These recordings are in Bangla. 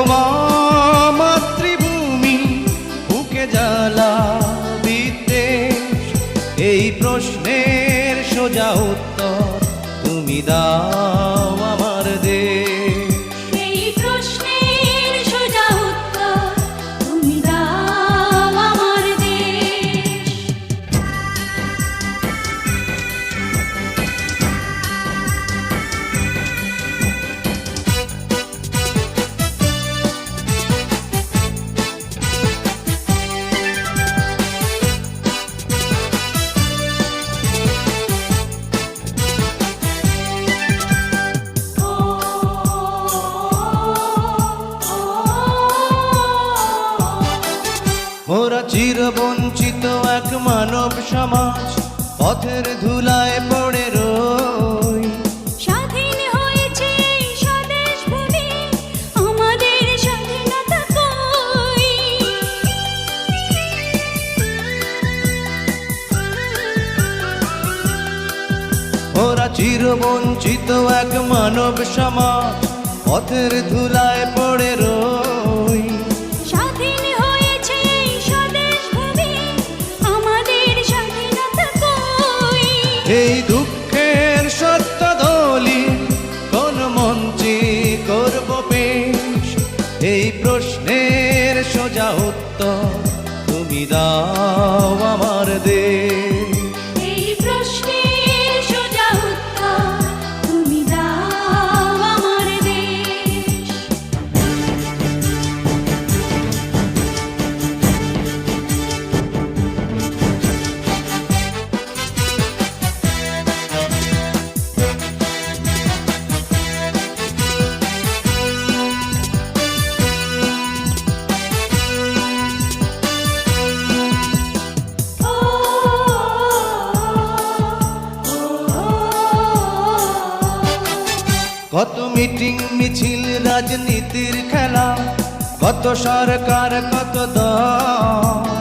মা মাতৃভূমি বুকে জ্বালা বিদ্বেষ, এই প্রশ্নের সোজা উত্তর তুমি দাও আমার দেশ। এই প্রশ্নের সোজা উত্তর তুমি দাও আমার দেশ। মোরা চিরবঞ্চিত এক মানব সমাজ, পথের ধুলায় পড়ে রই। স্বাধীন হয়েছে এই স্বদেশ ভূমি, আমাদের স্বাধীনতা কই? মোরা চিরবঞ্চিত এক মানব সমাজ, পথের ধুলায় পড়ে রই। স্বাধীন হয়েছে এই স্বদেশ ভূমি, আমাদের স্বাধীনতা কই? এই দুঃখের সত্য দলিল কোন মঞ্চে করব পেশ, এই প্রশ্নের সোজা উত্তর তুমি দাও আমার দেশ। এই প্রশ্নের সোজা উত্তর তুমি দাও আমার দেশ। কত মিটিং মিছিল রাজনীতির খেলা, কত সরকার কত দল।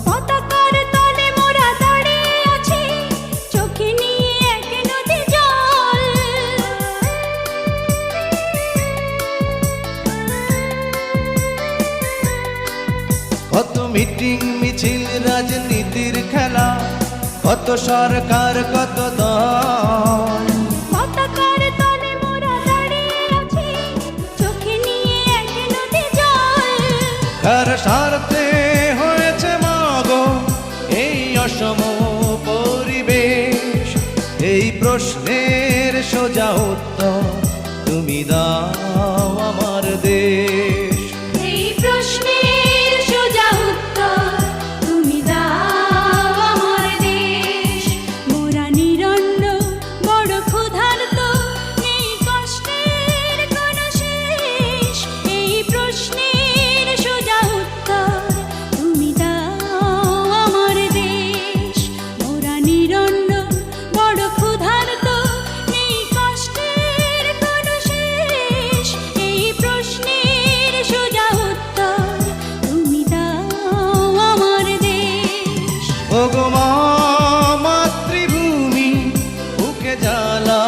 পতাকার তলে মোরা দাঁড়িয়ে আছি, চোখে নিয়ে এক নদী জল। কত মিটিং মিছিল রাজনীতির খেলা, কত সরকার কত দল। পতাকার তলে মোরা দাঁড়িয়ে আছি, চোখে নিয়ে এক নদী জল। কার স্বার্থে হয়েছে মাগো এই অসম পরিবেশ, এই প্রশ্নের সোজা উত্তর তুমি দাও আমার দেশ। এই প্রশ্নের সোজা উত্তর তুমি দাও আমার দেশ। মোরা নিরন্ন বড় ক্ষুধার্ত, নেই কষ্টের কোনো শেষ, এই প্রশ্নের সোজা উত্তর তুমি দাও আমার দেশ। মোরা নিরন্ন বড় ক্ষুধার্ত, নেই কষ্টের কোনো শেষ, এই প্রশ্নের সোজা উত্তর তুমি দাও আমার দেশ। ওগো মা মাতৃভূমি বুকে জ্বালা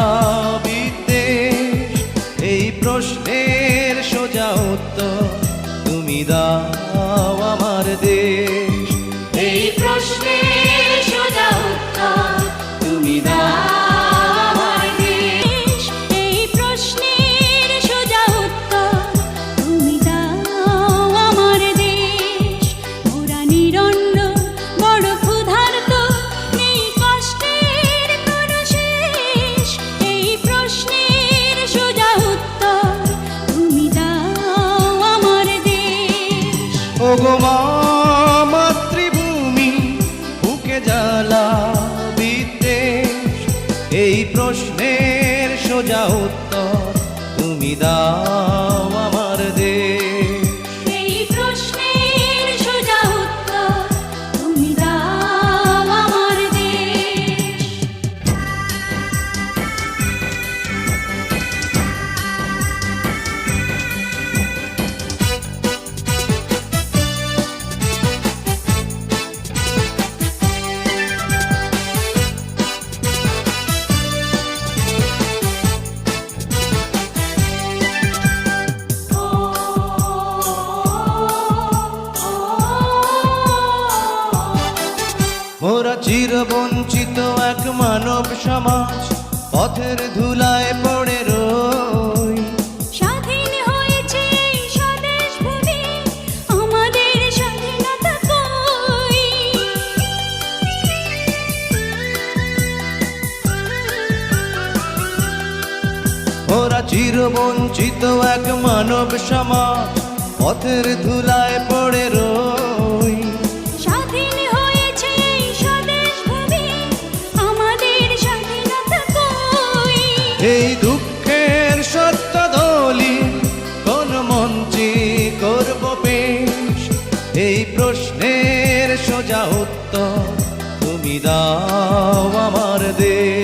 বিদ্বেষ, এই প্রশ্নের সোজা উত্তর তুমি দাও আমার দেশ। এই প্রশ্নের সোজা উত্তর তুমি দাও আমার দেশ। এই প্রশ্নের সোজা উত্তর তুমি দাও আমার দেশ। মোরা নিরন্ন বড় ক্ষুধার্ত, নেই কষ্টের কোনো শেষ, এই প্রশ্নের সোজা উত্তর তুমি দাও আমার দেশ। ওগো মা মাতৃভূমি বুকে জ্বালা বিদ্বেষ, এই প্রশ্নের সোজা উত্তর তুমি দাও আমার দেশ। এই প্রশ্নের সোজা উত্তর তুমি দাও আমার দেশ। চিরবঞ্চিত এক মানব সমাজ পথের ধুলায় পড়ে রই। স্বাধীন হয়েছে এই স্বদেশ ভূমি, আমাদের স্বাধীনতা কই? ওরা চিরবঞ্চিত এক মানব সমাজ পথের ধুলায় পড়ে রই। স্বাধীন হয়েছে এই স্বদেশ ভূমি, আমাদের স্বাধীনতা কই? এই দুঃখের সত্য দলিল কোন মঞ্চে করব পেশ? এই প্রশ্নের সোজা উত্তর তুমি দাও আমার দেশ।